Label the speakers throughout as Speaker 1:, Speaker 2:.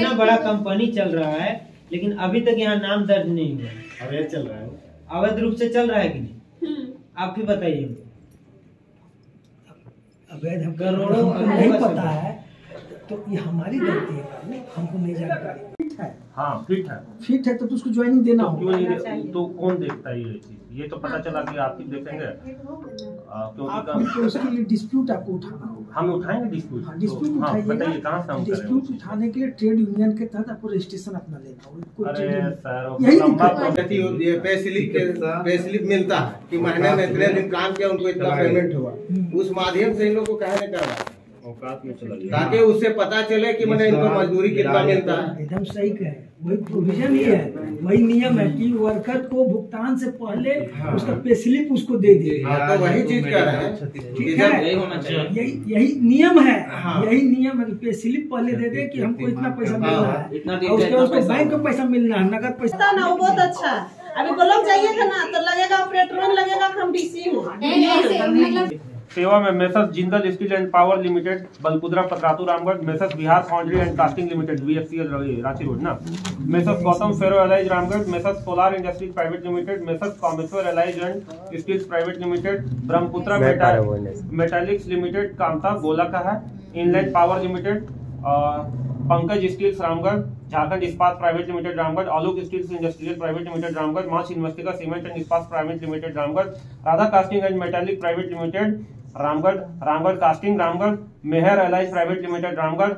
Speaker 1: इतना बड़ा कंपनी चल रहा है, लेकिन अभी तक यहाँ नाम दर्ज नहीं हुआ।
Speaker 2: अवैध चल रहा है,
Speaker 1: अवैध रूप से चल रहा है कि नहीं, आप भी बताइए।
Speaker 3: अवैध हम
Speaker 1: करोड़ों
Speaker 3: नहीं पता है, तो ये हमारी गलती है, हमको नहीं जानकारी। फिट है,
Speaker 2: हाँ फिट है
Speaker 3: तो उसको ज्वाइनिंग देना
Speaker 2: तो क्यों
Speaker 3: होगा।
Speaker 2: नहीं तो कौन देखता है ये चीज? ये तो पता चला कि आप ही देखेंगे
Speaker 3: आपको उसके लिए डिस्प्यूट आपको उठाना होगा।
Speaker 2: हम उठाएंगे डिस्प्यूट।
Speaker 3: हाँ, डिस्प्यूट
Speaker 2: बताइए कहाँ से हम
Speaker 3: डिस्प्यूट उठाने के लिए ट्रेड यूनियन के तहत आपको रजिस्ट्रेशन अपना लेना होगा।
Speaker 2: अरे सर
Speaker 3: यही
Speaker 4: गति होती है, पे स्लिप मिलता है कि महीने में इतने दिन काम किया, उनको इतना पेमेंट हुआ, उस माध्यम से इन लोग को कहने का
Speaker 2: औकात में चला गया,
Speaker 4: ताकि उससे पता चले कि मैंने इनको मजदूरी कितना मिलता है।
Speaker 3: एकदम सही कहे, वही प्रोविजन ही है, वही नियम है कि वर्कर को भुगतान से पहले उसका पे स्लिप उसको दे दिए।
Speaker 4: तो वही चीज कर रहे हैं,
Speaker 3: ठीक है, यही नियम है, यही नियम है कि पे स्लिप पहले दे दे कि हमको इतना पैसा मिल रहा है, और उसके उसको बैंक को पैसा मिलना है, नगद पैसा
Speaker 5: ना। वो बहुत अच्छा है। अभी ब्लॉक जाइएगा ना तो लगेगा पेट्रोल लगेगा, हम डीसी में
Speaker 2: सेवा में messrs Jindal steel and power limited, Balkudra Patratu Ramgarh, messrs Bihar foundry and casting limited BFCL Ranchi road ना, messrs Gautam ferro alloys Ramgarh, messrs solar industries private limited, messrs Kameshwar alloys and steels private limited, Brahmaputra metallics limited Kamta Gola का है, inland power limited, Pankaj steels Ramgarh, Jharkhand Ispat private limited Ramgarh, Alok steels industrial private limited Ramgarh, March इन्वेस्टिका cement and Ispat private limited Ramgarh, Radha casting and metallic private limited Ramgarh, Ramgarh casting Ramgarh, Mehar alloys private limited Ramgarh,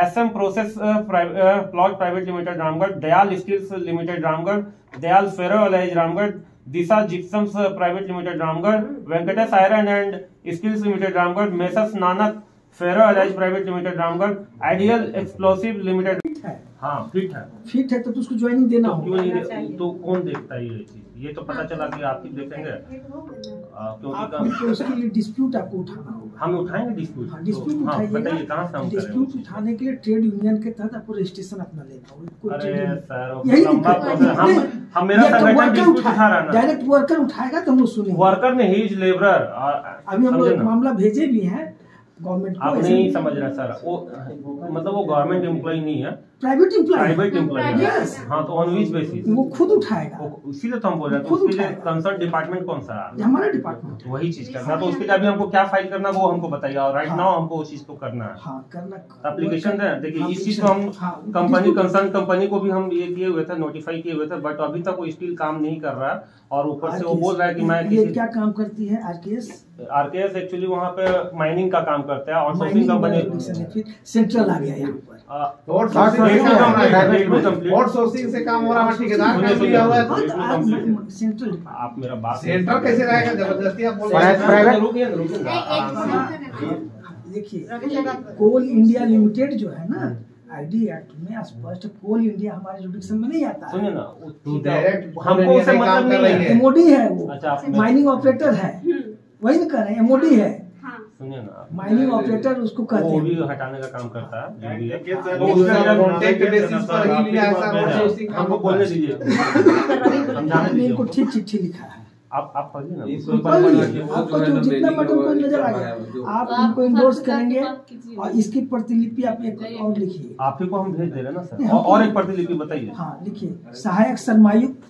Speaker 2: SM process plot private limited Ramgarh, Dayal steels limited Ramgarh, Dayal ferro alloys Ramgarh, Disha gypsums private limited Ramgarh, Venkatesh iron and steels limited Ramgarh, messrs Nanak ferro alloys private limited Ramgarh, ideal explosive limited. हाँ fit है
Speaker 3: तो उसको joining देना
Speaker 2: तो
Speaker 3: होगा।
Speaker 2: क्यों नहीं तो कौन देखता है ये चीज? ये तो पता चला कि आप ही देखेंगे,
Speaker 3: आपको उसके लिए डिस्प्यूट आपको उठाना होगा।
Speaker 2: हम उठाएंगे डिस्प्यूट।
Speaker 3: हाँ, डिस्प्यूट उठाइएगा।
Speaker 2: बताइए कहाँ से हम
Speaker 3: डिस्प्यूट उठाने के लिए ट्रेड यूनियन के तहत आपको रजिस्ट्रेशन अपना लेना होगा।
Speaker 2: अरे सर
Speaker 3: यही
Speaker 2: लंबा प्रोसेस, हम मेरा संगठन डिस्प्यूट उठा रहा है,
Speaker 3: डायरेक्ट वर्कर उठाएगा तो हम लोग सुनेंगे।
Speaker 2: वर्कर ने ही लेबरर।
Speaker 3: अभी हम लोग मामला भेजे भी हैं गवर्नमेंट को।
Speaker 2: आप नहीं समझ रहे सर, वो मतलब वो गवर्नमेंट एम्प्लॉय नहीं है,
Speaker 3: प्राइवेट
Speaker 2: एम्प्लॉय है। हाँ तो ऑन विच बेसिस
Speaker 3: वो खुद उठाएगा,
Speaker 2: इसीलिए तो हम बोल रहे हैं। तो उसके लिए कंसर्न डिपार्टमेंट कौन सा है?
Speaker 3: हमारा डिपार्टमेंट।
Speaker 2: वही चीज करना, तो उसके लिए अभी हमको क्या फाइल करना वो हमको बताइए, और राइट नाउ हमको उस चीज को करना है।
Speaker 3: हाँ, करना
Speaker 2: एप्लीकेशन है। देखिए इस चीज को हम कंपनी कंसर्न कंपनी को भी हम ये किए हुए थे, नोटिफाई किए हुए थे, बट अभी तक वो स्टिल काम नहीं कर रहा है, और ऊपर से वो बोल रहा है कि मैं
Speaker 3: ये क्या काम करती है
Speaker 2: आरकेएस एक्चुअली वहाँ पे माइनिंग का काम करते हैं, और सोर्सिंग कंपनी
Speaker 3: सेंट्रल आ गया यहाँ पर।
Speaker 4: आउटसोर्सिंग से काम हो रहा है, ठेकेदार काम किया हुआ है।
Speaker 3: सेंट्रल
Speaker 2: आप मेरा बात
Speaker 4: सेंटर कैसे रहेगा? जबरदस्ती आप बोल
Speaker 3: देखिए, कोल इंडिया लिमिटेड जो है ना, ID एक्ट में स्पष्ट कोल इंडिया हमारे जुडिक्शन में नहीं आता है।
Speaker 2: सुनिए ना,
Speaker 4: डायरेक्ट
Speaker 2: हमको उससे मतलब नहीं है।
Speaker 3: MOD है वो,
Speaker 2: अच्छा,
Speaker 3: माइनिंग ऑपरेटर है, वही ना कर रहे हैं, MOD है।
Speaker 2: सुनिए ना,
Speaker 3: माइनिंग ऑपरेटर उसको कहते हैं,
Speaker 2: वो भी हटाने का काम करता है, जो भी है।
Speaker 4: तो उसका कॉन्ट्रैक्ट बेसिस पर ही लिया है सर।
Speaker 2: हमको बोलने दीजिए, समझाने दीजिए।
Speaker 3: इनको ठीक चिट्ठी लिखा है,
Speaker 2: आप पढ़िए ना,
Speaker 3: आपको जो जितना बटन को नजर आ गया आप इनको इंडोर्स करेंगे, और इसकी प्रतिलिपि आप एक और लिखिए।
Speaker 2: आप ही को हम भेज दे रहे हैं ना सर, और एक प्रतिलिपि बताइए।
Speaker 3: हाँ लिखिए, सहायक सरमायुक्त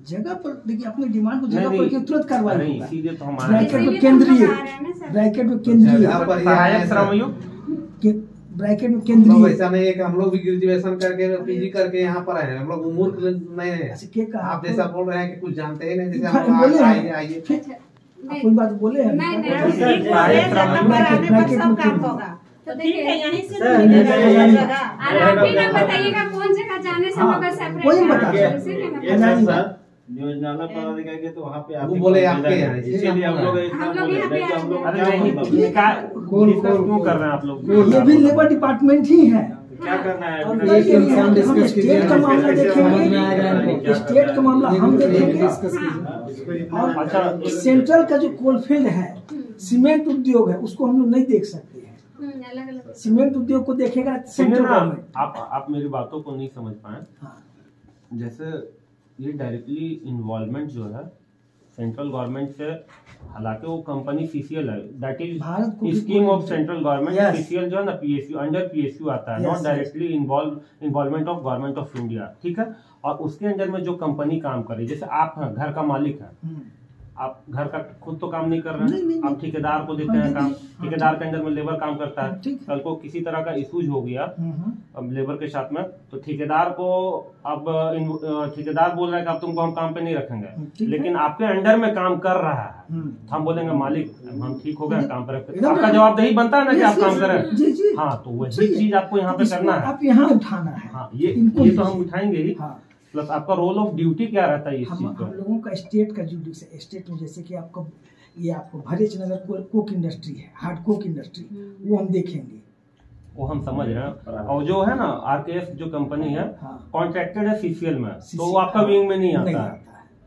Speaker 3: जगह पर, देखिए अपनी डिमांड को जगह पर तुरंत कार्रवाई
Speaker 2: नहीं, सीधे तो हमारा
Speaker 3: ब्रैकेट में केंद्रीय, ब्रैकेट में केंद्रीय,
Speaker 2: सहायक श्रमयुक्त
Speaker 3: ब्रैकेट में केंद्रीय।
Speaker 4: वैसा नहीं है कि हम लोग भी ग्रेजुएशन करके PG करके यहाँ पर आए हैं, हम लोग मूर्ख नहीं है। आप जैसा बोल रहे हैं कि कुछ जानते ही नहीं, जैसे हम आइए
Speaker 3: कोई बात बोले हैं
Speaker 5: तो ठीक है, यहीं से
Speaker 6: बताइएगा कौन जगह जाने से मगर सेपरेट
Speaker 3: कोई बता
Speaker 7: योजना पदाधिकारी के तो वहाँ पे आप
Speaker 4: बोले आपके यहाँ,
Speaker 7: इसीलिए हम लोग
Speaker 2: क्यों कर रहे हैं आप लोग?
Speaker 3: ये भी लेबर डिपार्टमेंट ही है।
Speaker 7: क्या करना है?
Speaker 3: हम स्टेट का मामला देखेंगे, स्टेट का मामला हम देखेंगे, और अच्छा सेंट्रल का जो कोलफील्ड है, सीमेंट उद्योग है, उसको हम लोग नहीं देख सकते हैं। सीमेंट उद्योग को देखेगा सेंट्रल गवर्नमेंट।
Speaker 2: आप मेरी बातों को नहीं समझ पाए। जैसे ये डायरेक्टली इन्वॉल्वमेंट जो है सेंट्रल गवर्नमेंट से, हालांकि वो कंपनी सीसीएल है, दैट
Speaker 3: भारत को
Speaker 2: is scheme of central government.
Speaker 3: Yes.
Speaker 2: CCL जो है ना पीएसयू, अंडर पीएसयू आता है,
Speaker 3: Yes,
Speaker 2: not
Speaker 3: yes.
Speaker 2: Directly involvement of government of India, ठीक है। और उसके अंडर में जो कंपनी काम करे, जैसे आप हैं घर का मालिक है, आप घर का खुद तो काम नहीं कर रहे
Speaker 3: नहीं,
Speaker 2: हैं, आप ठेकेदार को देते हैं काम, ठेकेदार के अंदर में लेबर काम करता है।
Speaker 3: ठीक है।
Speaker 2: कल को किसी तरह का इशूज हो गया अब लेबर के साथ में, तो ठेकेदार को अब ठेकेदार बोल रहा है कि अब तुमको हम काम पे नहीं रखेंगे,
Speaker 3: ठीक है।
Speaker 2: लेकिन आपके अंडर में काम कर रहा है, हम बोलेंगे मालिक हम ठीक हो गए काम पे रखते,
Speaker 3: एकदम
Speaker 2: आपका जवाबदेही बनता है ना कि आप काम करें।
Speaker 3: जी जी।
Speaker 2: हाँ, तो वही चीज आपको यहाँ पे
Speaker 3: इसको
Speaker 2: करना है।
Speaker 3: आप यहाँ उठाना है।
Speaker 2: हाँ, ये
Speaker 3: इनको
Speaker 2: तो हम उठाएंगे ही,
Speaker 3: हाँ।
Speaker 2: प्लस आपका रोल ऑफ ड्यूटी क्या रहता है इस चीज
Speaker 3: हम
Speaker 2: का।
Speaker 3: लोगों का स्टेट का जुडिक्स, स्टेट में जैसे कि आपको ये आपको भरेच नगर कोक इंडस्ट्री है, हार्ड कोक इंडस्ट्री, वो हम देखेंगे।
Speaker 2: वो हम समझ रहे हैं। और जो है ना आरकेएस जो कंपनी है
Speaker 3: हाँ।
Speaker 2: कॉन्ट्रैक्टेड है सीसीएल में, तो वो आपका विंग में नहीं आता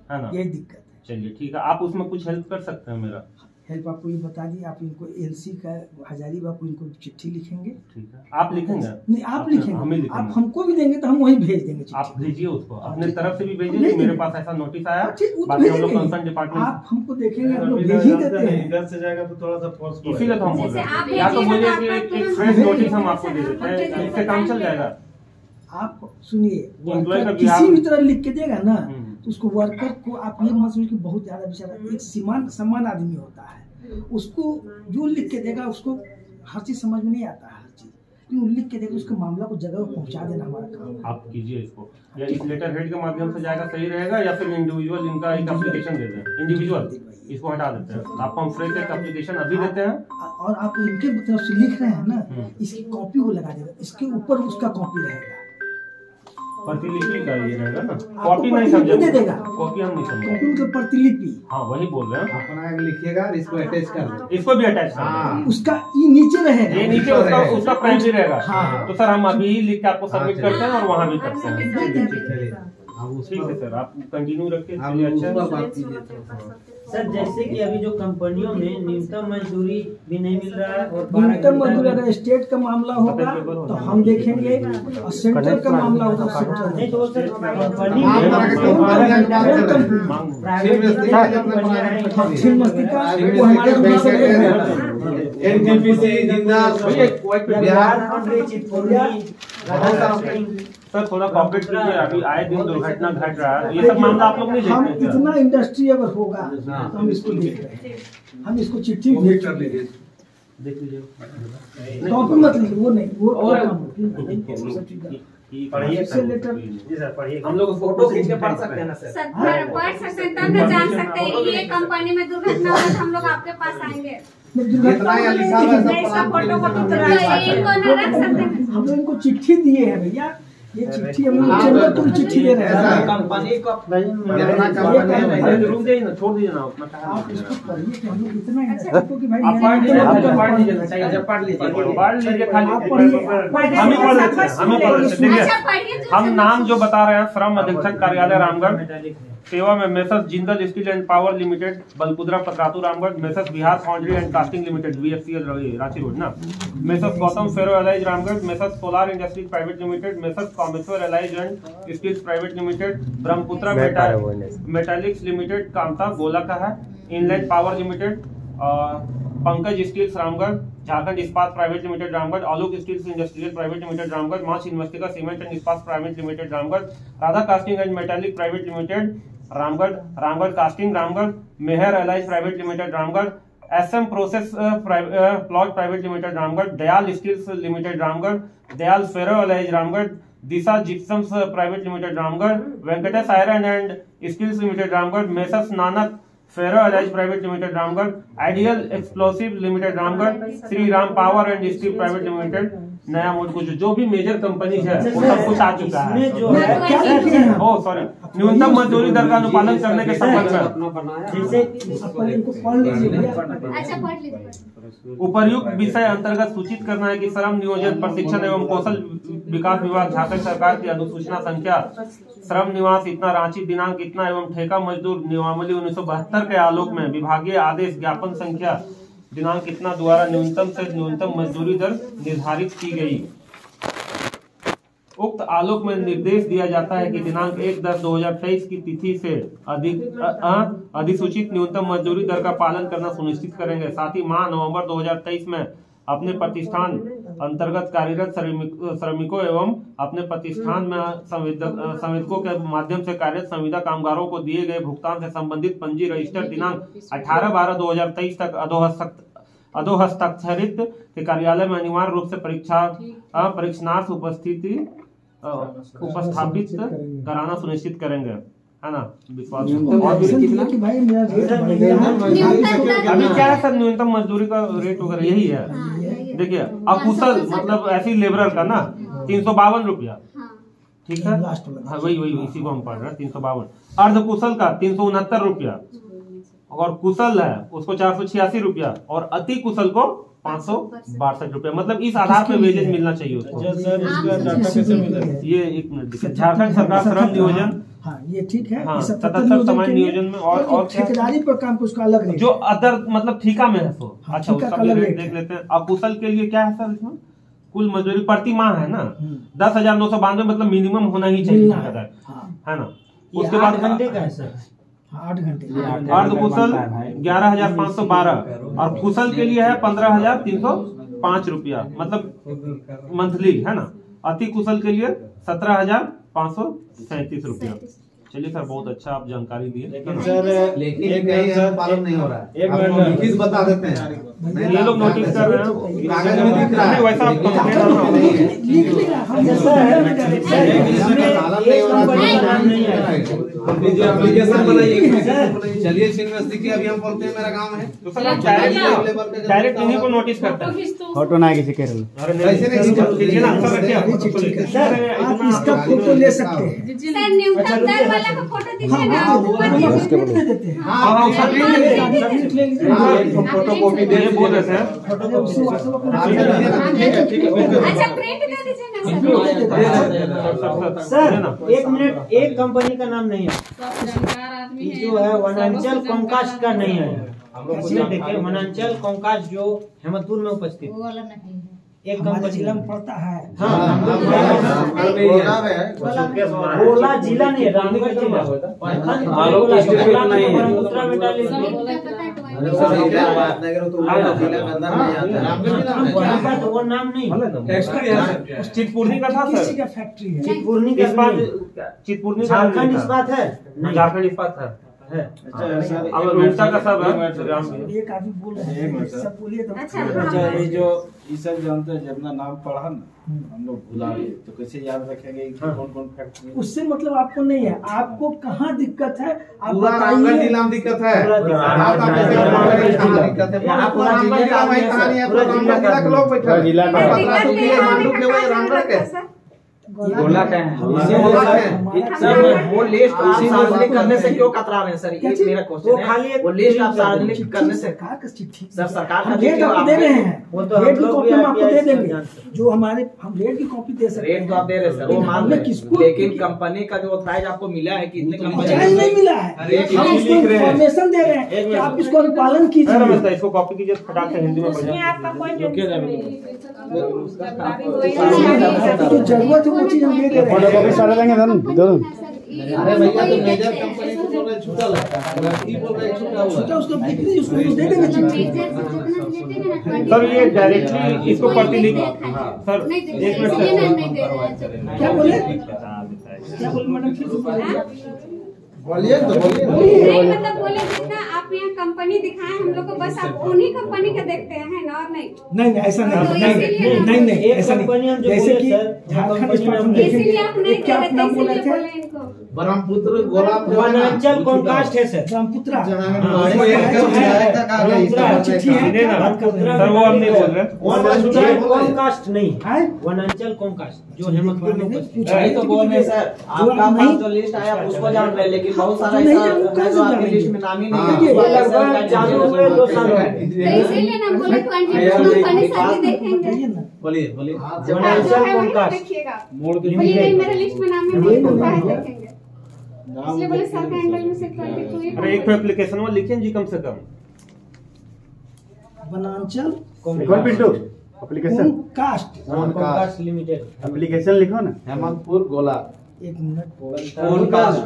Speaker 2: है ना।
Speaker 3: यही दिक्कत है।
Speaker 2: चलिए ठीक है, आप उसमें कुछ हेल्प कर सकते हैं मेरा।
Speaker 3: हेल्प आपको ये बता दी, आप इनको एलसी का हजारीबाग को इनको चिट्ठी लिखेंगे।
Speaker 2: ठीक है, आप लिखेंगे?
Speaker 3: नहीं, आप
Speaker 2: हमें
Speaker 3: लिखेंगे,
Speaker 2: लिखेंगे।
Speaker 3: आप हमको भी देंगे तो हम वहीं भेज देंगे चिट्ठी।
Speaker 2: आप भेजिए उसको, अपने
Speaker 3: ठीक है।
Speaker 2: तरफ से भी भेजिए
Speaker 3: नहीं,
Speaker 2: कि मेरे
Speaker 3: नहीं।
Speaker 2: पास ऐसा नोटिस आया,
Speaker 3: ठीक, वो तो
Speaker 2: बाकी हम लोग
Speaker 3: भेजेंगे।
Speaker 2: Concern department.
Speaker 3: आप हमको देखेंगे, हम लोग भेज ही देते हैं।
Speaker 7: इधर से जाएगा तो थोड़ा सा फोर्स
Speaker 2: इसीलिए तो हम बोल रहे
Speaker 6: जैसे आप
Speaker 2: हैं, या तो
Speaker 6: भेजिएगा
Speaker 2: बोलिए
Speaker 6: तो
Speaker 2: कि
Speaker 6: आपका
Speaker 2: एक
Speaker 6: तुरंत
Speaker 2: फ्रेश नोटिस हम
Speaker 6: भेजिएगा,
Speaker 2: आपको दे देते हैं,
Speaker 6: जैसे
Speaker 2: इससे काम चल जाएगा।
Speaker 3: आप सुनिए,
Speaker 2: Employee का
Speaker 3: वर्कर
Speaker 2: बिहार
Speaker 3: किसी
Speaker 2: में-
Speaker 3: भी तरह लिख के देगा ना,
Speaker 2: हम्म।
Speaker 3: उसको वर्कर को आप ये मत सोचिए कि बहुत ज्यादा बेचारा एक समान आदमी होता है, उसको जो लिख के देगा उसको हर चीज समझ में नहीं आता है, हर चीज लेकिन लिख के देगा, उसके मामला को जगह पर पहुंचा देना हमारा काम है।
Speaker 2: आप कीजिए इसको, या इस लेटर हेड के माध्यम से जाएगा सही रहेगा, या फिर इंडिविजुअल इनका एक एप्लीकेशन दे दें, इंडिविजुअल इसको हटा देते हैं। आपको हम फ्रेश एक एप्लीकेशन अभी देते हैं,
Speaker 3: और आप इनके तरफ से लिख रहे हैं ना, इसकी कॉपी वो लगा देगा, इसके ऊपर उसका कॉपी रहेगा।
Speaker 2: प्रतिलिपि का ये रहेगा ना,
Speaker 3: आपको
Speaker 2: कॉपी नहीं
Speaker 3: प्रतिलिपि
Speaker 2: समझे,
Speaker 3: दे देगा।
Speaker 2: कॉपी हम नहीं समझे।
Speaker 3: कॉपी मतलब प्रतिलिपि,
Speaker 2: हाँ वही बोल रहे हैं,
Speaker 4: अपना लिखिएगा और इसको अटैच कर दो।
Speaker 2: इसको भी अटैच कर
Speaker 4: हाँ।
Speaker 2: दें।
Speaker 3: उसका ये नीचे रहेगा।
Speaker 2: ये नीचे उसका प्राइमरी रहेगा।
Speaker 3: हाँ।
Speaker 2: तो सर हम अभी ही लिख के आपको सबमिट
Speaker 4: हाँ,
Speaker 2: करते हैं और वहाँ भी करते हैं।
Speaker 4: चलिए अब उस
Speaker 2: ठीक है
Speaker 4: पर
Speaker 2: सर, आप कंटिन्यू रखिए।
Speaker 4: आप
Speaker 2: चलिए
Speaker 4: उस
Speaker 2: अच्छा
Speaker 4: पर बात कीजिए थोड़ा।
Speaker 1: सर जैसे कि अभी जो कंपनियों में न्यूनतम मजदूरी भी नहीं मिल रहा है और
Speaker 3: न्यूनतम मजदूरी अगर स्टेट का मामला होगा तो हम देखेंगे, और सेंट्रल का मामला होगा तो सेंट्रल
Speaker 1: नहीं तो सर कंपनी
Speaker 4: हाँ,
Speaker 1: में
Speaker 4: तरह के
Speaker 1: जो
Speaker 4: कंपनी
Speaker 1: प्राइवेट
Speaker 4: बात कर रहे हैं।
Speaker 2: मांग
Speaker 1: प्राइवेट जितने भी कंपनियां हैं,
Speaker 3: फिर मस्तिका वो हमारे पास है।
Speaker 4: एनटीपीसी जिंदाबाद बिहार
Speaker 1: फाउंड्री, चिटफंडी,
Speaker 2: सर थोड़ा कॉपरेट कीजिए, अभी आए दिन दुर्घटना घट रहा है, ये सब मामला आप लोग नहीं
Speaker 3: हम
Speaker 2: देखते हैं
Speaker 3: इतना इंडस्ट्री अगर होगा तो हम इसको देख रहे हैं, हम इसको चिट्ठी भेज
Speaker 4: कर लीजिए।
Speaker 2: देख लीजिए।
Speaker 3: कॉपी मत लीजिए, वो नहीं, वो और काम सब चीज़ है।
Speaker 7: पढ़िए
Speaker 3: इससे लेटर
Speaker 7: जी सर पढ़िए।
Speaker 2: हम लोग
Speaker 7: फोटो खींच के पढ़ सकते हैं ना सर।
Speaker 6: सर पढ़ सकते हैं, तब ना जान सकते हैं कि ये कंपनी में दुर्घटना हुआ तो हम लोग आपके पास आएंगे।
Speaker 4: जितना यहाँ लिखा हुआ है सब
Speaker 5: इसका फोटो कॉपी तो
Speaker 6: तो इनको न रख सकते हैं।
Speaker 3: हम लोग इनको चिट्ठी दिए हैं भैया, ये चिट्ठी हम लोग चैम्बर को चिट्ठी दे रहे हैं।
Speaker 7: कंपनी को
Speaker 4: जितना
Speaker 2: अरे
Speaker 4: कंपनी
Speaker 2: रुक जाइए ना, छोड़ दीजिए ना उतना
Speaker 3: आप इसको पढ़िए कि हम लोग इतना इंडस्ट्री को कि भाई
Speaker 2: आप पढ़ लीजिए,
Speaker 3: मेरे-
Speaker 2: आप पढ़ लीजिए ना, चाहिए जब पढ़ लीजिए खाली
Speaker 3: आप पढ़िए।
Speaker 2: हम ही पढ़ लेते हैं, हम ही पढ़ लेते हैं।
Speaker 6: अच्छा
Speaker 2: देखिए
Speaker 6: पढ़िए तो
Speaker 2: हम नाम जो बता रहे हैं, श्रम अधीक्षक कार्यालय रामगढ़, सेवा में messrs Jindal steel and power limited Balkudra Patratu Ramgarh, messrs Bihar foundry and casting limited VFCL Ranchi road ना, messrs Gautam ferro alloys Ramgarh, messrs solar industries private limited, messrs Kameshwar alloys and steels private limited, Brahmaputra metallics limited Kamta Gola का है, inland power limited, Pankaj steels Ramgarh, Jharkhand Ispat private limited Ramgarh, Alok steels industrial private limited Ramgarh, March इन्वेस्टिका cement and Ispat private limited Ramgarh, Radha casting and metallic private limited Ramgarh, Ramgarh casting Ramgarh, Mehar alloys private limited Ramgarh, SM process plot private limited Ramgarh, Dayal steels limited Ramgarh, Dayal ferro alloys Ramgarh, Disha gypsums private limited Ramgarh, Venkatesh iron and steels limited Ramgarh, messrs Nanak ferro alloys private limited Ramgarh, ideal explosive limited Ramgarh, Shri Ram power and steel private limited, नया मोड कुछ जो भी major company है वो सब कुछ आ चुका है।
Speaker 1: इसमें जो है
Speaker 3: क्या लिखे हैं?
Speaker 2: ओ सॉरी, न्यूनतम मजदूरी दर का अनुपालन करने के संबंध में
Speaker 1: जैसे
Speaker 3: आप पहले इनको पढ़ लीजिए भैया।
Speaker 6: अच्छा पढ़ लीजिए।
Speaker 2: उपर्युक्त विषय अंतर्गत सूचित करना है कि श्रम नियोजन प्रशिक्षण एवं कौशल विकास विभाग झारखंड सरकार की अनुसूचना संख्या श्रम निवास इतना रांची दिनांक इतना एवं ठेका मजदूर नियमावली 1972 के आलोक में विभागीय आदेश ज्ञापन संख्या दिनांक इतना द्वारा न्यूनतम से न्यूनतम मजदूरी दर निर्धारित की गई। उक्त आलोक में निर्देश दिया जाता है कि दिनांक 1/10/2023 की तिथि से अधिसूचित न्यूनतम मजदूरी दर का पालन करना सुनिश्चित करेंगे। साथ ही माह नवंबर 2023 में अपने प्रतिष्ठान अंतर्गत कार्यरत श्रमिकों एवं अपने प्रतिष्ठान में संवेदकों के माध्यम से कार्यरत संविदा कामगारों को दिए गए भुगतान से संबंधित पंजी रजिस्टर दिनांक 18/12/2023 तक अधोहस्ताक्षरित के कार्यालय में अनिवार्य रूप से परीक्षणार्थ उपस्थापित कराना सुनिश्चित करेंगे, है ना। विश्वास अभी क्या है सर, न्यूनतम मजदूरी का रेट वगैरह यही है। देखिए अकुशल मतलब ऐसी लेबरर का ना 352 रुपया, ठीक है, हाँ वही इसी को हम पढ़ रहे हैं 352। अर्धकुशल का 369 रुपया, और कुशल है उसको 486 रुपया, और अति कुशल को 562 रुपया। मतलब इस आधार पे वेजेज मिलना चाहिए उसको। ये एक मिनट, झारखंड सरकार श्रम नियोजन,
Speaker 3: हाँ ये ठीक है,
Speaker 2: हाँ 77 समाज नियोजन में और
Speaker 3: ठेकेदारी पर काम उसका अलग रेट,
Speaker 2: जो अदर मतलब ठेका में है सो। अच्छा उसका भी रेट देख लेते हैं। अकुशल के लिए क्या है सर, इसमें कुल मजदूरी प्रति माह है ना 10,992, मतलब मिनिमम होना ही चाहिए, है ना। उसके बाद
Speaker 1: 8 घंटे का है सर,
Speaker 3: 8 घंटे।
Speaker 2: अर्धकुशल 11,512, और कुशल के लिए है 15,305 रुपया, मतलब मंथली, है ना। अति कुशल के लिए 17,537 रुपया। चलिए सर, बहुत अच्छा आप जानकारी दिए।
Speaker 4: लेकिन सर पालन नहीं हो रहा है। एक नोटिस बता देते हैं,
Speaker 2: ये लोग नोटिस कर रहे हैं,
Speaker 4: कागज में दिख रहा है,
Speaker 2: वैसा
Speaker 4: पालन नहीं हो रहा। एप्लीकेशन बनाइए। चलिए सिंह अभी हम बोलते हैं मेरा गाँव है,
Speaker 2: तो सर डायरेक्ट इन्हीं को नोटिस करते हैं।
Speaker 8: फोटो ना किसी के
Speaker 3: आप इसका फोटो ले सकते हैं।
Speaker 6: सर न्यूनतम दर वाला का फोटो दीजिए ना,
Speaker 2: फोटो कॉपी दे बोल रहे हैं।
Speaker 6: अच्छा प्रिंट कर दीजिए ना
Speaker 1: सर। 1 मिनट, एक कंपनी का नाम नहीं है जो है वनांचल कॉमकास्ट का नहीं है। हम लोग देखिए वनांचल कॉमकास्ट जो हेमतपुर में उपस्थित एक कंपनी
Speaker 3: जिला में पड़ता है।
Speaker 1: बोला जिला नहीं है, रामगढ़ जिला। वो नाम नहीं,
Speaker 2: चितपुर्णी का था
Speaker 3: किसी
Speaker 2: सर,
Speaker 3: का फैक्ट्री है।
Speaker 1: चितपुर्णी
Speaker 2: चितपुर्णी
Speaker 1: झारखंड इस्पात है,
Speaker 2: झारखंड इस्पात है। अब उल्टा का सब है।
Speaker 3: एक आदमी बोल रहे हैं, सब बोलिए तो।
Speaker 6: अच्छा
Speaker 7: ये जो ये सब जानते हैं, जितना नाम पढ़ा ना हम लोग भुला गए, तो कैसे याद रखेंगे कि कौन कौन फैक्ट्री।
Speaker 3: उससे मतलब आपको नहीं है, आपको कहाँ दिक्कत है आप
Speaker 4: पूरा रामगढ़
Speaker 3: बताइए।
Speaker 4: जिला में दिक्कत है। जिला के लोग बैठे
Speaker 8: जिला का
Speaker 4: रामगढ़ के
Speaker 7: बोला क्या है सर, वो लिस्ट आप सार्वजनिक करने से क्यों कतरा रहे हैं सर? ये मेरा क्वेश्चन है। वो लिस्ट आप सार्वजनिक करने से
Speaker 3: सरकार का चिट्ठी
Speaker 7: सर, सरकार का
Speaker 3: रेट आपको दे रहे हैं,
Speaker 1: वो तो
Speaker 3: रेट की
Speaker 1: हम लोग
Speaker 3: कॉपी
Speaker 1: भी
Speaker 3: हम आपको दे
Speaker 1: RBI
Speaker 3: देंगे,
Speaker 1: से
Speaker 3: जो हमारे हम रेट की कॉपी दे सकते
Speaker 7: रेट तो आप दे रहे हैं सर, वो मान
Speaker 3: हमने
Speaker 7: रहे
Speaker 3: किसको-
Speaker 7: हैं, लेकिन कंपनी का जो प्राइस आपको मिला है कि इतने
Speaker 3: हैं।
Speaker 7: कंपनी
Speaker 3: नहीं मिला है, हम उसको इन्फॉर्मेशन दे रहे हैं कि आप इसको अनुपालन कीजिए।
Speaker 2: इसको कॉपी कीजिए फटाक से हिंदी में
Speaker 5: उसमें आपका कोई टेंशन नहीं है।
Speaker 3: जो जरूरत है वो चीज हम दे दे रहे
Speaker 8: फोटो
Speaker 3: हैं।
Speaker 8: कॉपी सारे देंगे दोनों।
Speaker 4: अरे भैया तो मेजर कंपनी को बोल रहे छूटा लगता है, बोल रहे छूटा हुआ
Speaker 3: छोटा उसको बिक्री उसको तो दे देंगे चिट्ठी।
Speaker 2: सर ये डायरेक्टली इसको प्रतिलिख सर एक मिनट सर।
Speaker 3: क्या बोले मैडम फिर से बोलिए।
Speaker 4: बोलिए तो बोलिए।
Speaker 6: नहीं मतलब बोले जितना आप यहाँ कंपनी दिखाएं हम लोग को, बस आप उन्हीं कंपनी का देखते हैं ना, और नहीं।
Speaker 3: नहीं ऐसा नहीं नहीं ऐसा नहीं। जैसे कि झारखंड इस्पात में
Speaker 6: इसीलिए आप नहीं
Speaker 3: क्या
Speaker 6: दे
Speaker 3: अपना
Speaker 6: रहे थे,
Speaker 3: बोले
Speaker 6: इसीलिए
Speaker 3: थे
Speaker 6: बोले इनको।
Speaker 4: ब्रह्मपुत्र गोलाब
Speaker 1: वनांचल कॉमकास्ट है सर,
Speaker 3: ब्रह्मपुत्रा
Speaker 2: सर वो हम नहीं बोल रहे।
Speaker 1: वनांचल कॉमकास्ट नहीं है,
Speaker 3: है
Speaker 1: वनांचल कॉमकास्ट जो हेमतपुर में उपस्थित
Speaker 7: यही तो बोल रहे सर, आपका पास जो लिस्ट आया आप उसको जान रहे हैं, लेकिन बहुत सारा ऐसा है जो आपकी लिस्ट में नाम ही नहीं है।
Speaker 1: लगभग चालू हुए 2 साल
Speaker 6: तो इसीलिए ना बोले कंपनी सारी देखेंगे।
Speaker 4: बोलिए बोलिए।
Speaker 1: वनांचल कॉमकास्ट
Speaker 6: देखिएगा, बोलिए नहीं मेरे लिस्ट में नाम नहीं है, देखेंगे। इसलिए बोले सर का एंगल में से 22
Speaker 2: अरे एक एप्लीकेशन में लिखें जी कम से कम।
Speaker 3: वनांचल
Speaker 8: कौन Pintu application
Speaker 3: cast
Speaker 1: Comcast limited.
Speaker 8: Application लिखो ना।
Speaker 4: हेमंतपुर गोला।
Speaker 3: एक मिनट
Speaker 7: कॉमकास्ट।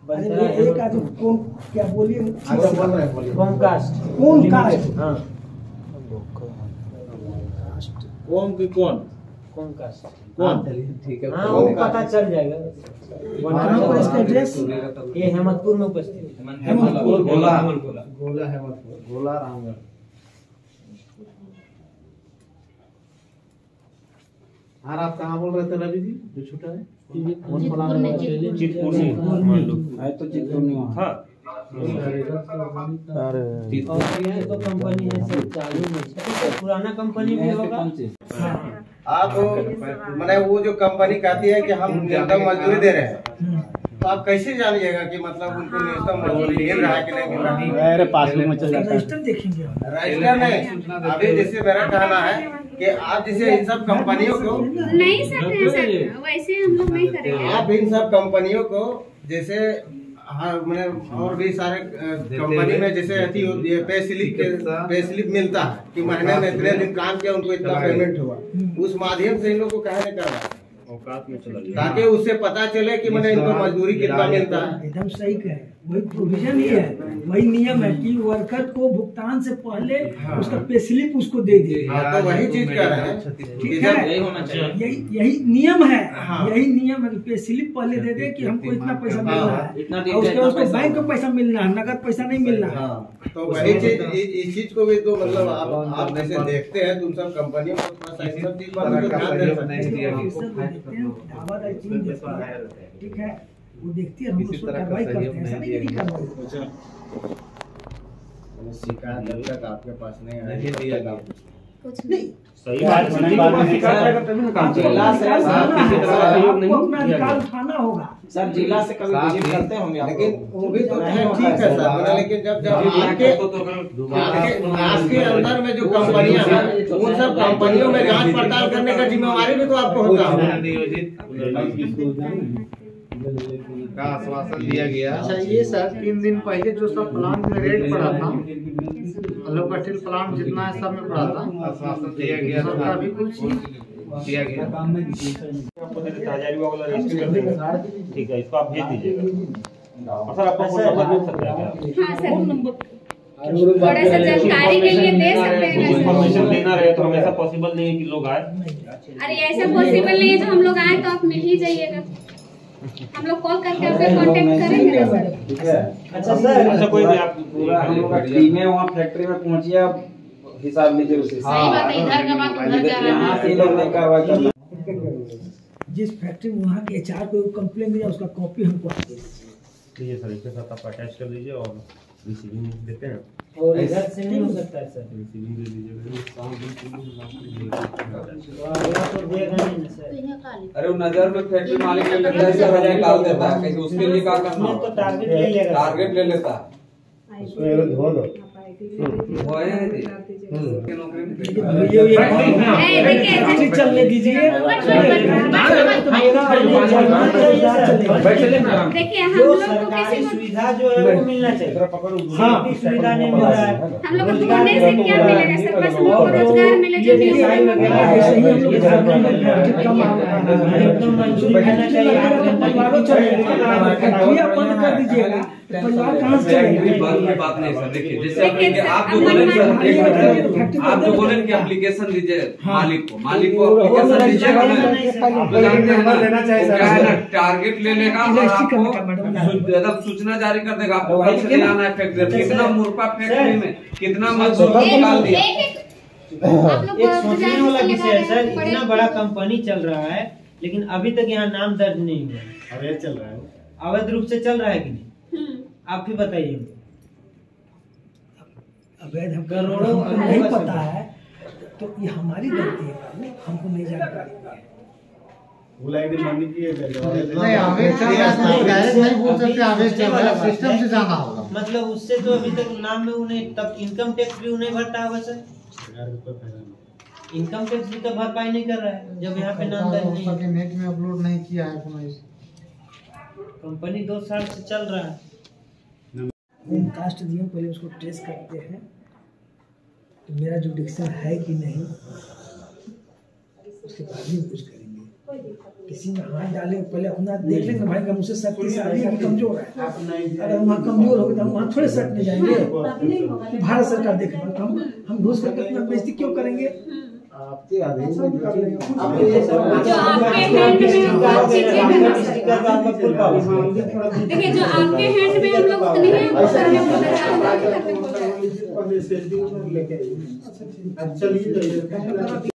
Speaker 3: अरे एक आदमी कौन क्या बोलिए
Speaker 1: कॉमकास्ट। हाँ
Speaker 7: कौन की कौन
Speaker 1: कॉमकास्ट।
Speaker 4: ठीक है।
Speaker 1: हाँ वो पता चल जाएगा।
Speaker 3: कहाँ पर इसका एड्रेस?
Speaker 1: ये हेमंतपुर में उपस्थित है।
Speaker 4: हेमंतपुर गोला।
Speaker 7: गोला हेमंतपुर
Speaker 4: गोला रामगढ़। और आप कहाँ बोल रहे थे रवि जी जो छूटा है?
Speaker 2: चितपुर में
Speaker 7: है तो चितपुर में वहाँ।
Speaker 2: हाँ
Speaker 1: और ये तो कंपनी है सर चालू में, पुराना कंपनी भी होगा।
Speaker 9: आप मैंने वो जो कंपनी कहती है कि हम न्यूनतम मजदूरी दे रहे हैं, तो आप कैसे जानिएगा कि मतलब उनको न्यूनतम मजदूरी मिल रहा है कि नहीं मिल रहा है?
Speaker 8: अरे पासबुक में चल जाता है।
Speaker 3: रजिस्टर देखेंगे
Speaker 9: रजिस्टर नहीं। अभी जैसे मेरा कहना है कि आप जैसे इन सब कंपनियों को
Speaker 6: नहीं सर वैसे हम लोग नहीं करेंगे।
Speaker 9: आप इन सब कंपनियों को जैसे हाँ मैंने और भी सारे कंपनी में जैसे अति पे स्लिप मिलता है कि महीने में इतने दिन काम किया उनको इतना पेमेंट हुआ, उस माध्यम से इन लोग को कहने कर रहा है ताकि उससे पता चले कि मैंने इनको मजदूरी कितना मिलता है।
Speaker 3: एकदम सही कहे, वही प्रोविजन ही है, वही नियम है कि वर्कर को भुगतान से पहले उसका पे स्लिप उसको दे दिए।
Speaker 9: तो वही चीज कर रहे हैं,
Speaker 3: ठीक है, यही नियम है। यही नियम है कि पे स्लिप पहले दे दे कि हमको इतना पैसा मिल रहा है, और उसके उसको बैंक को पैसा मिलना है, नगद पैसा नहीं मिलना है।
Speaker 9: तो वही चीज इस चीज को भी तो मतलब आप जैसे देखते हैं तुम सब कंपनियों को थोड़ा सा इन सब चीज पर ध्यान देना।
Speaker 3: ठीक है, वो देखती है, हम उसको कार्रवाई करते हैं, ऐसा नहीं कि नहीं कार्रवाई।
Speaker 9: शिकायत जब तक आपके पास नहीं आएगी
Speaker 6: कुछ नहीं
Speaker 2: सही बात है।
Speaker 3: अपना अधिकार उठाना होगा
Speaker 7: सर। जिला से कभी विजिट करते होंगे,
Speaker 9: लेकिन वो भी तो ठीक है सर, लेकिन जब आपके अंदर में जो कंपनियां हैं उन सब कंपनियों में जांच पड़ताल करने का जिम्मेवारी भी तो आपको होता है।
Speaker 4: का आश्वासन दिया गया।
Speaker 10: अच्छा ये सर 3 दिन पहले जो सब प्लांट में रेट पड़ा था, लोकस्टील प्लांट जितना है सब में पड़ा था,
Speaker 4: आश्वासन दिया गया
Speaker 10: सबका भी कुछ
Speaker 4: दिया गया।
Speaker 2: ठीक है, इसको आप भेज दीजिएगा। और सर आपको फोन नंबर मिल सकता है क्या?
Speaker 6: हाँ सर थोड़ा सा जानकारी के लिए दे सकते हैं ना
Speaker 2: इन्फॉर्मेशन देना रहे तो हमेशा पॉसिबल नहीं है कि लोग आए।
Speaker 6: अरे ऐसा पॉसिबल नहीं है जो हम लोग आए तो आप मिल ही जाइएगा, हम लोग कॉल करके आपसे कांटेक्ट करेंगे ना सर।
Speaker 7: ठीक है।
Speaker 1: अच्छा सर,
Speaker 2: अच्छा कोई नहीं, आप
Speaker 7: हम लोग टीम है वहाँ फैक्ट्री में पहुँचिए, आप हिसाब लीजिए उसे।
Speaker 6: सही बात है, इधर का बात उधर जा रहा
Speaker 7: यहाँ से लोग नहीं कार्रवाई करना।
Speaker 3: जिस फैक्ट्री में वहाँ के HR को कंप्लेन दिया उसका कॉपी हमको
Speaker 2: लीजिए सर, इसके साथ आप अटैच कर लीजिए और रिसीविंग देते हैं।
Speaker 1: और इधर से नहीं हो सकता है सर,
Speaker 2: रिसीविंग दे दीजिएगा।
Speaker 1: तो देगा नहीं ना सर।
Speaker 7: अरे वो नजर में फैक्ट्री मालिक ले लेता है, सब बजाय डाल देता है, कहीं उसके लिए क्या करना?
Speaker 1: तो टारगेट ले लेगा,
Speaker 7: टारगेट ले लेता है।
Speaker 8: उसको धो दो।
Speaker 3: चलने दीजिए।
Speaker 6: देखिए हम
Speaker 1: जो
Speaker 6: लोग को
Speaker 1: सरकारी
Speaker 6: किसी
Speaker 1: सुविधा जो है वो मिलना चाहिए। हाँ, सुविधा नहीं मिल रहा है।
Speaker 6: हम लोग को ढूंढने से क्या मिलेगा सर, बस हम लोग को रोजगार मिले जो भी
Speaker 3: ऐसे ही हम लोग एकदम मंजूरी देना चाहिए। परिवारों चलेगा, बंद कर दीजिएगा, परिवार कहाँ से चलेगा?
Speaker 11: बात नहीं सर, देखिए जैसे आप जो बोले सर, आप जो बोले कि एप्लीकेशन दीजिए मालिक को एप्लीकेशन दीजिएगा,
Speaker 8: लेना चाहिए
Speaker 11: क्या है ना, टारगेट ले लेगा और आपको सूचना जारी कर देगा। आपको कल से आना है फैक्ट्री, कितना मुर्गा फैक्ट्री में कितना मजदूर निकाल दिया।
Speaker 1: एक सोचने वाला विषय है सर, इतना बड़ा कंपनी चल रहा है लेकिन अभी तक यहाँ नाम दर्ज नहीं हुआ।
Speaker 8: अवैध चल रहा है,
Speaker 1: अवैध रूप से चल रहा है कि नहीं, आप ही बताइए।
Speaker 3: अवैध हम करोड़ों नहीं पता है तो ये हमारी गलती है, हमको नहीं जानकारी है।
Speaker 10: नहीं आवेश चल रहा है, डायरेक्ट नहीं बोल सकते आवेश चल रहा है, सिस्टम से जाना होगा।
Speaker 1: मतलब उससे तो अभी तक नाम में उन्हें तब इनकम टैक्स भी उन्हें भरता होगा सर, इनकम टैक्स भी तो भरपाई नहीं कर रहा है जब यहाँ पे नाम दर्ज नहीं है।
Speaker 10: नेट में अपलोड नहीं किया है
Speaker 1: कंपनी 2 साल से चल रहा है।
Speaker 3: कास्ट दिए पहले उसको ट्रेस करते हैं, तो मेरा जुडिक्शन है कि नहीं, उसके बाद ही कुछ करेंगे। किसी में हाथ डालेंगे पहले अपना देख लेंगे भाई का मुझसे शक्तिशाली है कमजोर है। अगर वहाँ कमजोर हो गए तो हम वहाँ थोड़े शर्ट में जाएंगे। भारत सरकार देखे तो हम घुस करके अपना बेइज्जती क्यों करेंगे?
Speaker 6: जो आपके हैंड में देखिए, जो आपके हैंड में हम लोग उतनी है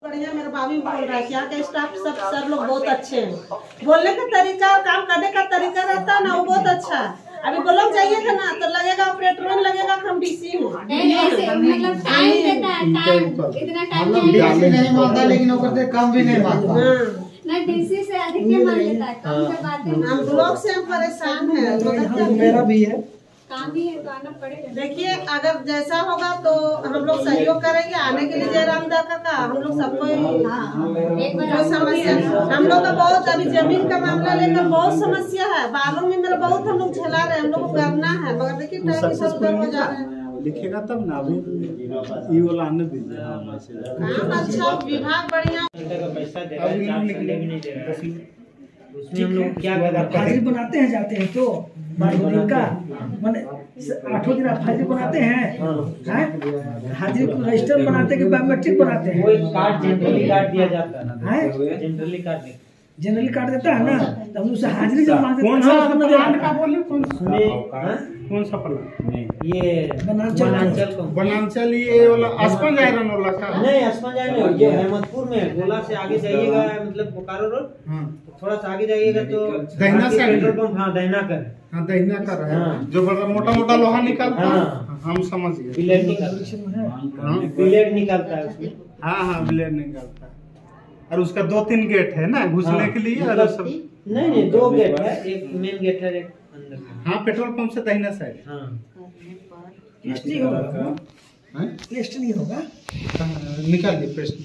Speaker 5: बढ़िया। मेरा भाभी बोल रहा है कि यहाँ के स्टाफ सब सर लोग बहुत अच्छे हैं, बोलने का तरीका और काम करने का तरीका रहता है ना, वो बहुत अच्छा है। अभी ब्लॉक जाइएगा ना तो लगेगा ऑपरेटर में, लगेगा हम डीसी में।
Speaker 6: मतलब टाइम देता है, टाइम इतना टाइम
Speaker 10: नहीं मांगता, लेकिन ऊपर से कम भी नहीं मांगता।
Speaker 6: ना डीसी से अधिक के मान लेता है, कम के बाद
Speaker 5: हम ब्लॉक से हम परेशान है।
Speaker 3: मेरा भी है
Speaker 6: काम ही है तो आना पड़ेगा।
Speaker 5: देखिए अगर जैसा होगा तो हम लोग सहयोग करेंगे। आने के लिए जयराम दा का हम लोग सबको जो समस्या हम लोग का बहुत, अभी जमीन का मामला लेकर बहुत समस्या है। बालों में मेरा बहुत हम लोग झेला रहे हैं, हम लोग को करना है, मगर देखिए टाइम इधर उधर हो जा रहे हैं।
Speaker 8: लिखेगा तब ना, अभी ये वाला आने दीजिए।
Speaker 5: अच्छा विभाग बढ़िया
Speaker 1: पैसा दे रहा है, 4 संडे भी नहीं दे रहा है। उसमें हम लोग क्या
Speaker 3: हाजिरी बनाते हैं, जाते हैं तो 12 दिन का मैंने 8 दिन आप हाजिरी बनाते हैं, हाजिरी रजिस्टर बनाते हैं कि बायोमेट्रिक बनाते हैं?
Speaker 1: कोई कार्ड जनरली कार्ड दिया जाता है, जनरली कार्ड
Speaker 3: जनरली कार्ड देता है ना, तो हम उसे हाजिरी जब मांगते हैं।
Speaker 8: कौन सा प्लांट का बोले? कौन सा प्लांट?
Speaker 1: ये
Speaker 8: बनांचल ये वाला अस्पन आयरन वाला का
Speaker 1: नहीं, अस्पन आयरन नहीं, ये हेमतपुर में गोला से आगे जाइएगा, मतलब बोकारो रोड, थोड़ा सा आगे जाइएगा तो
Speaker 8: दहिना से
Speaker 1: पेट्रोल पंप। हाँ दहिना कर,
Speaker 8: हाँ दहिना कर है, जो बड़ा मोटा मोटा लोहा निकलता है। हम समझ गए,
Speaker 1: ब्लेड निकलता है उसमें।
Speaker 8: हाँ ब्लेड निकलता है। और उसका 2-3 गेट है ना घुसने के लिए, और सब
Speaker 1: नहीं 2 गेट है, एक मेन गेट है, एक अंदर।
Speaker 8: हाँ पेट्रोल पंप से दहिना साइड।
Speaker 1: हाँ
Speaker 3: टेस्ट नहीं होगा, टेस्ट नहीं होगा,
Speaker 8: निकाल दिए पेस्ट।